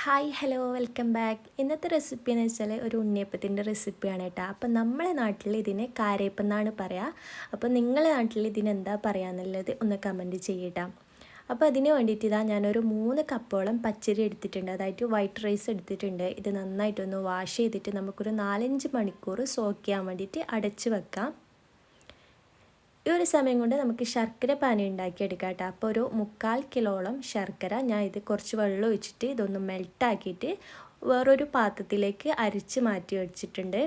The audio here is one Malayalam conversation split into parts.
Hi hello welcome back. ഇന്നത്തെ റെസിപ്പി എന്ന് വെച്ചാൽ ഒരു ഉണ്ണിയപ്പത്തിൻ്റെ റെസിപ്പിയാണ് കേട്ടോ. അപ്പം നമ്മളെ നാട്ടിൽ ഇതിന് കാരയപ്പം എന്നാണ് പറയുക. അപ്പോൾ നിങ്ങളെ നാട്ടിൽ ഇതിനെന്താ പറയുക എന്നുള്ളത് ഒന്ന് കമൻറ്റ് ചെയ്യട്ടോ. അപ്പോൾ അതിന് വേണ്ടിയിട്ട് ഇതാ ഞാനൊരു 3 കപ്പോളം പച്ചരി എടുത്തിട്ടുണ്ട്, അതായത് വൈറ്റ് റൈസ് എടുത്തിട്ടുണ്ട്. ഇത് നന്നായിട്ടൊന്ന് വാഷ് ചെയ്തിട്ട് നമുക്കൊരു 4-5 മണിക്കൂർ സോക്ക് ചെയ്യാൻ വേണ്ടിയിട്ട് അടച്ച് വെക്കാം. ഈ ഒരു സമയം കൊണ്ട് നമുക്ക് ശർക്കര പാനി ഉണ്ടാക്കിയെടുക്കാം കേട്ടോ. അപ്പോൾ ഒരു 3/4 കിലോളം ശർക്കര ഞാൻ ഇത് കുറച്ച് വെള്ളം ഒഴിച്ചിട്ട് ഇതൊന്ന് മെൽട്ടാക്കിയിട്ട് വേറൊരു പാത്രത്തിലേക്ക് അരിച്ച് മാറ്റി വെച്ചിട്ടുണ്ട്.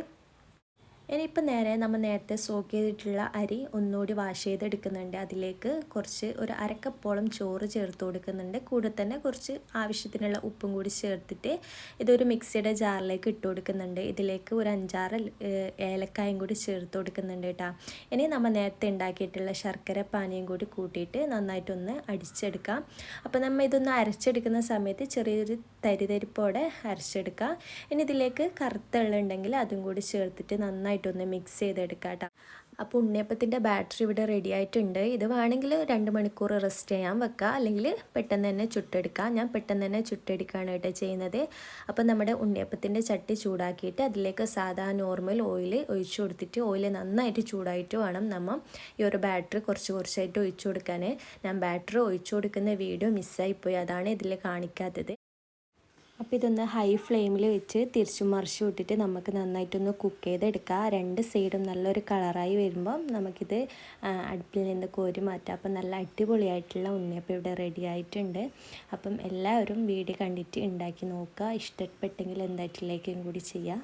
ഇനിയിപ്പോൾ നമ്മൾ നേരത്തെ സോക്ക് ചെയ്തിട്ടുള്ള അരി ഒന്നുകൂടി വാഷ് ചെയ്തെടുക്കുന്നുണ്ട്. അതിലേക്ക് ഒരു 1/2 കപ്പോളം ചോറ് ചേർത്ത് കൊടുക്കുന്നുണ്ട്. കൂടെ തന്നെ കുറച്ച് ആവശ്യത്തിനുള്ള ഉപ്പും കൂടി ചേർത്തിട്ട് ഇതൊരു മിക്സിയുടെ ജാറിലേക്ക് ഇട്ട് കൊടുക്കുന്നുണ്ട്. ഇതിലേക്ക് ഒരു 5-6 ഏലക്കായും കൂടി ചേർത്ത് കൊടുക്കുന്നുണ്ട് കേട്ടോ. ഇനി നമ്മൾ നേരത്തെ ഉണ്ടാക്കിയിട്ടുള്ള ശർക്കര പാനിയും കൂടി കൂട്ടിയിട്ട് നന്നായിട്ടൊന്ന് അടിച്ചെടുക്കാം. അപ്പോൾ നമ്മൾ ഇതൊന്ന് അരച്ചെടുക്കുന്ന സമയത്ത് ചെറിയൊരു തരിതരിപ്പോടെ അരച്ചെടുക്കാം. ഇനി ഇതിലേക്ക് കറുത്ത എള്ള് ഉണ്ടെങ്കിൽ അതും കൂടി ചേർത്തിട്ട് നന്നായിട്ടൊന്ന് മിക്സ് ചെയ്തെടുക്കാം കേട്ടോ. അപ്പോൾ ഉണ്ണിയപ്പത്തിൻ്റെ ബാറ്ററി ഇവിടെ റെഡി ആയിട്ടുണ്ട്. ഇത് വേണമെങ്കിൽ 2 മണിക്കൂർ റെസ്റ്റ് ചെയ്യാൻ വെക്കുക, അല്ലെങ്കിൽ പെട്ടെന്ന് തന്നെ ചുട്ടെടുക്കാം. ഞാൻ പെട്ടെന്ന് തന്നെ ചുട്ടെടുക്കുകയാണ് കേട്ടോ ചെയ്യുന്നത്. അപ്പോൾ നമ്മുടെ ഉണ്ണിയപ്പത്തിൻ്റെ ചട്ടി ചൂടാക്കിയിട്ട് അതിലേക്ക് സാധാ നോർമൽ ഓയിൽ ഒഴിച്ചു കൊടുത്തിട്ട് ഓയിൽ നന്നായിട്ട് ചൂടായിട്ട് വേണം നമ്മൾ ഈ ഒരു ബാറ്ററി കുറച്ചായിട്ട് ഒഴിച്ചു കൊടുക്കാൻ. ഞാൻ ബാറ്ററി ഒഴിച്ചു കൊടുക്കുന്ന വീഡിയോ മിസ്സായിപ്പോയി, അതാണ് ഇതിൽ കാണിക്കാത്തത്. അപ്പോൾ ഇതൊന്ന് ഹൈ ഫ്ലെയിമിൽ വെച്ച് തിരിച്ചും മറിച്ചും ഇട്ടിട്ട് നമുക്ക് നന്നായിട്ടൊന്ന് കുക്ക് ചെയ്തെടുക്കാം. 2 സൈഡും നല്ലൊരു കളറായി വരുമ്പം നമുക്കിത് അടുപ്പിൽ നിന്ന് കോരി മാറ്റാം. അപ്പം നല്ല അടിപൊളിയായിട്ടുള്ള ഉണ്ണിയപ്പം ഇവിടെ റെഡി ആയിട്ടുണ്ട്. അപ്പം എല്ലാവരും വീഡിയോ കണ്ടിട്ട് ഉണ്ടാക്കി നോക്കുക. ഇഷ്ടപ്പെട്ടെങ്കിൽ എന്തായിട്ട് ലൈക്കും കൂടി ചെയ്യുക.